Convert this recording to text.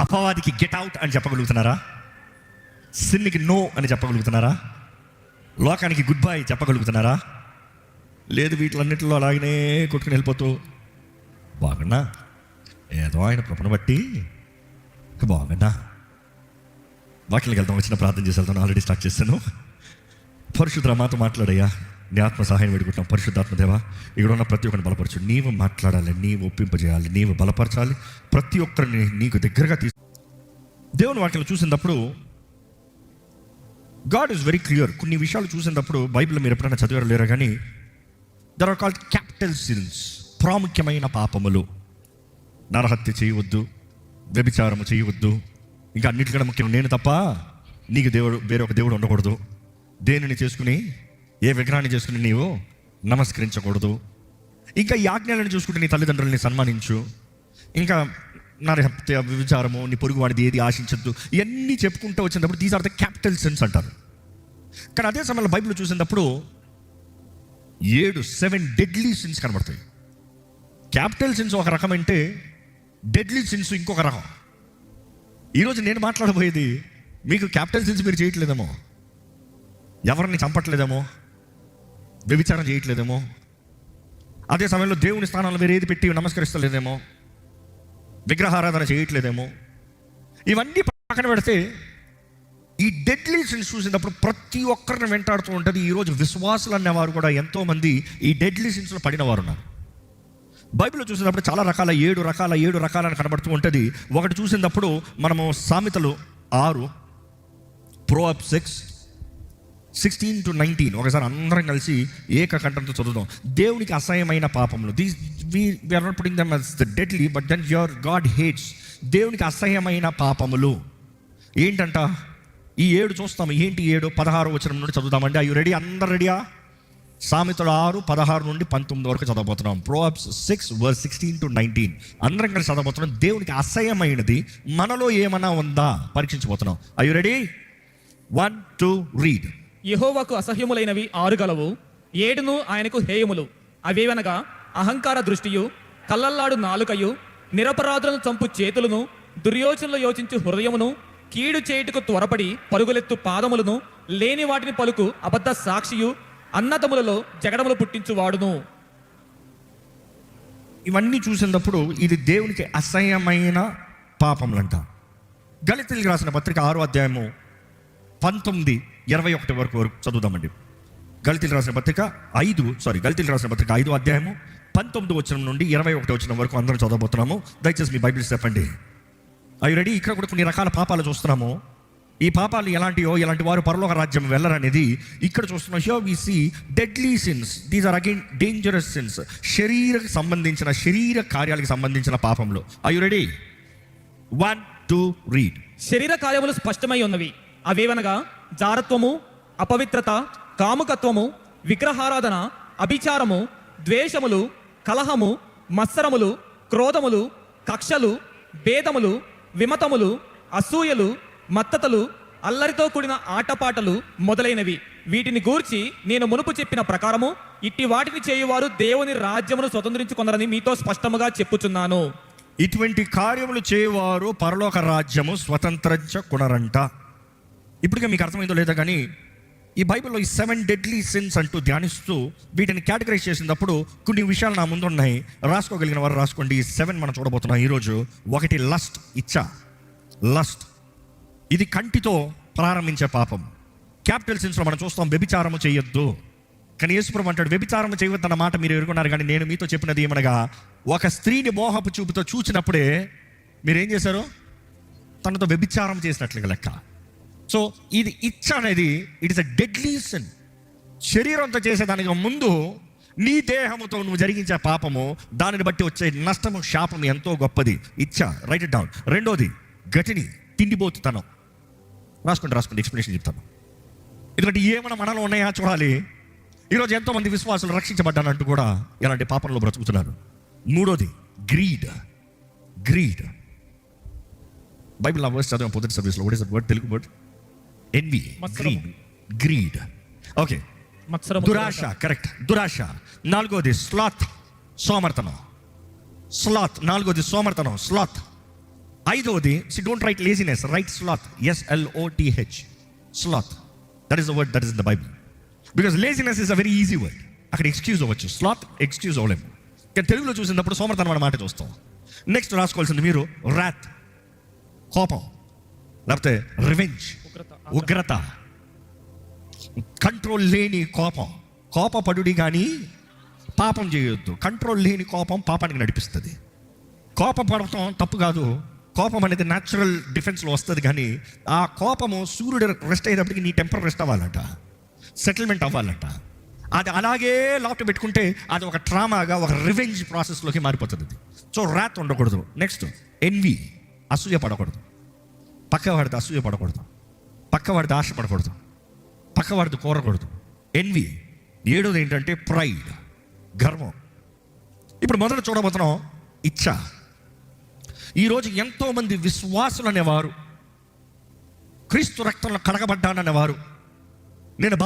అపవాదికి get out అని చెప్పగలుగుతున్నారా? సిన్నికి no అని చెప్పగలుగుతున్నారా? లోకానికి గుడ్ బై చెప్పగలుగుతున్నారా? లేదు, వీటిలన్నింటిలో అలాగనే కొట్టుకుని వెళ్ళిపోతూ బాగున్నా, ఏదో ఆయన కృపను బట్టి బాగున్నా. వాక్యాలకు వెళ్తాం, వచ్చిన ప్రార్థన చేసి వెళ్తాను. ఆల్రెడీ స్టార్ట్ చేశాను. పరిశుద్ధ మాతో మాట్లాడయ్యా, నీ ఆత్మ సహాయం పెట్టుకుంటాం. పరిశుద్ధాత్మ దేవా, ఇక్కడ ఉన్న ప్రతి ఒక్కరిని బలపరచు. నీవు మాట్లాడాలి, నీవు ఒప్పింపజేయాలి, నీవు బలపరచాలి. ప్రతి ఒక్కరిని నీకు దగ్గరగా దేవుని వాక్యాలు చూసినప్పుడు గాడ్ ఈజ్ వెరీ క్లియర్. కొన్ని విషయాలు చూసినప్పుడు బైబిల్లో మీరు ఎప్పుడైనా చదివారు లేరా కానీ, there are called capital sins, ప్రాముఖ్యమైన పాపములు. నరహత్య చేయవద్దు, వ్యభిచారము చేయవద్దు, ఇంకా అన్నిటికన్నా ముఖ్యం నేను తప్ప నీకు దేవుడు వేరొక దేవుడు ఉండకూడదు, దేనిని చేసుకుని ఏ విగ్రహాన్ని చేసుకుని నీవు నమస్కరించకూడదు, ఇంకా ఈ ఆజ్ఞలను చూసుకుంటే నీ తల్లిదండ్రులని సన్మానించు, ఇంకా నరహత్య, వ్యభిచారము, నీ పొరుగు వాడిది ఏది ఆశించద్దు, ఇవన్నీ చెప్పుకుంటూ వచ్చినప్పుడు these are the capital sins అంటారు. కానీ అదే సమయంలో బైబిల్ చూసినప్పుడు 7 డెడ్లీ సిన్స్ కనబడతాయి. క్యాపిటల్ సిన్స్ ఒక రకం అంటే డెడ్లీ సిన్స్ ఇంకొక రకం. ఈరోజు నేను మాట్లాడబోయేది మీకు క్యాపిటల్ సిన్స్ మీరు చేయట్లేదేమో, ఎవరిని చంపట్లేదేమో, వ్యభిచారం చేయట్లేదేమో, అదే సమయంలో దేవుని స్థానంలో వేరే ఏది పెట్టి నమస్కరిస్తలేదేమో, విగ్రహారాధన చేయట్లేదేమో, ఇవన్నీ పక్కన పెడితే ఈ డెడ్లీ సిన్స్ చూసినప్పుడు ప్రతి ఒక్కరిని వెంటాడుతూ ఉంటుంది. ఈరోజు విశ్వాసులు అనేవారు కూడా ఎంతోమంది ఈ డెడ్లీ సిన్స్లో పడిన వారు ఉన్నారు. బైబిల్లో చూసినప్పుడు చాలా రకాల 7 రకాలని కనబడుతూ ఉంటుంది. ఒకటి చూసినప్పుడు మనము సామెతలు 6, ప్రోవర్బ్స్ 6:16-19 ఒకసారి అందరం కలిసి ఏకకంఠంతో చదువుదాం. దేవునికి అసహ్యమైన పాపములు, these we are not putting them as the deadly, but then your God hates. దేవునికి అసహ్యమైన పాపములు ఏంటంట? ఈ 7 చూస్తాము. ఏంటి 7? 16వ వచనం నుండి చదువుతామండి. Are you ready? అందరు రెడీయా? సామెతలు 6:16 నుండి 19 వరకు చదవబోతున్నాం. ప్రోవర్బ్స్ 6:16-19 అందరం కలిసి చదవబోతున్నాం. దేవునికి అసహ్యమైనది మనలో ఏమన్నా ఉందా పరీక్షించబోతున్నాం. Are you ready? 1, 2 రీడ్. యెహోవాకు అసహ్యములైనవి 6 గలవు, 7 ఆయనకు హేయములు. అవేవనగా అహంకార దృష్టియు, కళ్ళల్లాడు నాలుకయు, నిరపరాధులను చంపు చేతులను, దుర్యోచనలు యోచించు హృదయమును, కీడు చేయుటకు త్వరపడి పరుగులెత్తు పాదములను, లేని వాటిని పలుకు అబద్ధ సాక్షియు, అన్నదములలో జగడములు పుట్టించువాడును. ఇవన్నీ చూసినప్పుడు ఇది దేవునికి అసహ్యమైన పాపములంట. గళితీయులకు రాసిన పత్రిక 6వ అధ్యాయము 19-21 వరకు చదువుదామండి. గళితీయులకు రాసిన పత్రిక 5వ అధ్యాయము 19వ వచనం నుండి 21వ వచనం వరకు అందరం చదవబోతున్నాము. దయచేసి మీ బైబిల్స్ చెప్పండి. అవి రెడీ? ఇక్కడ కూడా కొన్ని రకాల పాపాలు చూస్తున్నాము. ఈ పాపాలు ఎలాంటివో, ఎలాంటి వారు పరలోక రాజ్యం వెళ్ళరనేది ఇక్కడ చూస్తున్నాం. Here we see deadly sins. These are again dangerous sins. శరీర కార్యాలకు సంబంధించిన పాపములు. Are you ready? 1, 2 రీడ్. శరీర కార్యములు స్పష్టమై ఉన్నవి. అవేవనగా జారత్వము, అపవిత్రత, కాముకత్వము, విగ్రహారాధన, అభిచారము, ద్వేషములు, కలహము, మత్సరములు, క్రోధములు, కక్షలు, భేదములు, విమతములు, అసూయలు, మత్తతలు, అల్లరితో కూడిన ఆటపాటలు మొదలైనవి. వీటిని గూర్చి నేను మునుపు చెప్పిన ప్రకారము ఇట్టి వాటిని చేయువారు దేవుని రాజ్యమును స్వతంత్రించుకొనరని మీతో స్పష్టముగా చెప్పుచున్నాను. ఇటువంటి కార్యములు చేయవారు పరలోక రాజ్యము స్వతంత్రించుకొనరంట. ఇప్పటికే మీకు అర్థమైందో లేదా కానీ ఈ బైబిల్లో ఈ 7 డెడ్లీ సిన్స్ అంటూ ధ్యానిస్తూ వీటిని కేటగరైజ్ చేసినప్పుడు కొన్ని విషయాలు నా ముందు ఉన్నాయి. రాసుకోగలిగిన వారు రాసుకోండి. 7 మనం చూడబోతున్నాం ఈరోజు. 1 లస్ట్, ఇచ్చ. లస్ట్ ఇది కంటితో ప్రారంభించే పాపం. క్యాపిటల్ సిన్స్లో మనం చూస్తాం వ్యభిచారము చేయొద్దు. కానీ యేసుప్రభువు అంటాడు వ్యభిచారము చేయవద్దు అన్న మాట మీరు ఎరుగున్నారు. కానీ నేను మీతో చెప్పినది ఏమనగా, ఒక స్త్రీని మోహపు చూపుతో చూచినప్పుడే మీరేం చేశారు? తనతో వ్యభిచారం చేసినట్లుగా లెక్క. సో ఇది ఇచ్చ అనేది it is a deadly sin. శరీరంతో చేసేదానికి ముందు నీ దేహముతో నువ్వు జరిగించే పాపము, దానిని బట్టి వచ్చే నష్టము, శాపము ఎంతో గొప్పది. ఇచ్చ. Right it down. 2వది గటిని, తిండిపోతుతనం. రాసుకోండి, ఎక్స్ప్లెనేషన్ చెప్తాను. ఎందుకంటే ఏమైనా మనలో ఉన్నాయా చూడాలి. ఈరోజు ఎంతోమంది విశ్వాసులు రక్షించబడ్డానంటూ కూడా ఇలాంటి పాపంలో బ్రతుకుతున్నారు. 3వది గ్రీడ్. బైబిల్ వర్స్ చదివాం పొద్దుటి సర్వీస్లో. What is that word? Telugu word envy. Greed. Okay, దురాశ. కరెక్ట్, దురాశ. 4వది స్లాత్, సోమర్తనం. స్లాత్. 4వది సోమర్తనం, స్లాత్. ఐదవది, don't write laziness, write sloth, SLOTH, sloth. That is the word that is in the Bible. Because laziness is a very easy word. అక్కడ excuse అవ్వచ్చు, sloth excuse అవ్వలేము. కానీ తెలుగులో చూసినప్పుడు సోమర్థనం అనే మాట చూస్తాం. నెక్స్ట్ రాసుకోవాల్సింది మీరు రాత్, కోపం, లేకపోతే రివెంజ్, ఉగ్రత, కంట్రోల్ లేని కోపం. కోపపడుడి కానీ పాపం చేయొద్దు. కంట్రోల్ లేని కోపం పాపానికి నడిపిస్తుంది. కోపపడటం తప్పు కాదు, కోపం అనేది న్యాచురల్ డిఫెన్స్లో వస్తుంది. కానీ ఆ కోపము సూర్యుడు రెస్ట్ అయ్యేటప్పటికి నీ టెంపర్ రెస్ట్ అవ్వాలంట, సెటిల్మెంట్ అవ్వాలంట. అది అలాగే లోపల పెట్టుకుంటే అది ఒక ట్రామాగా, ఒక రివెంజ్ ప్రాసెస్లోకి మారిపోతుంది. సో రాత్ ఉండకూడదు. నెక్స్ట్ ఎన్వి, అసూయ పడకూడదు. పక్కవాడితో అసూయ పడకూడదు, పక్కవాడితో ఆశపడకూడదు, పక్కవాడితో కోరకూడదు. ఎన్వి. ఏడోది ఏంటంటే ప్రైడ్, గర్వం. ఇప్పుడు మొదట చూడబోతున్నాం ఇచ్చ. ఈరోజు ఎంతోమంది విశ్వాసులు అనేవారు, క్రీస్తు రక్తంలో కడగబడ్డాననేవారు, నేను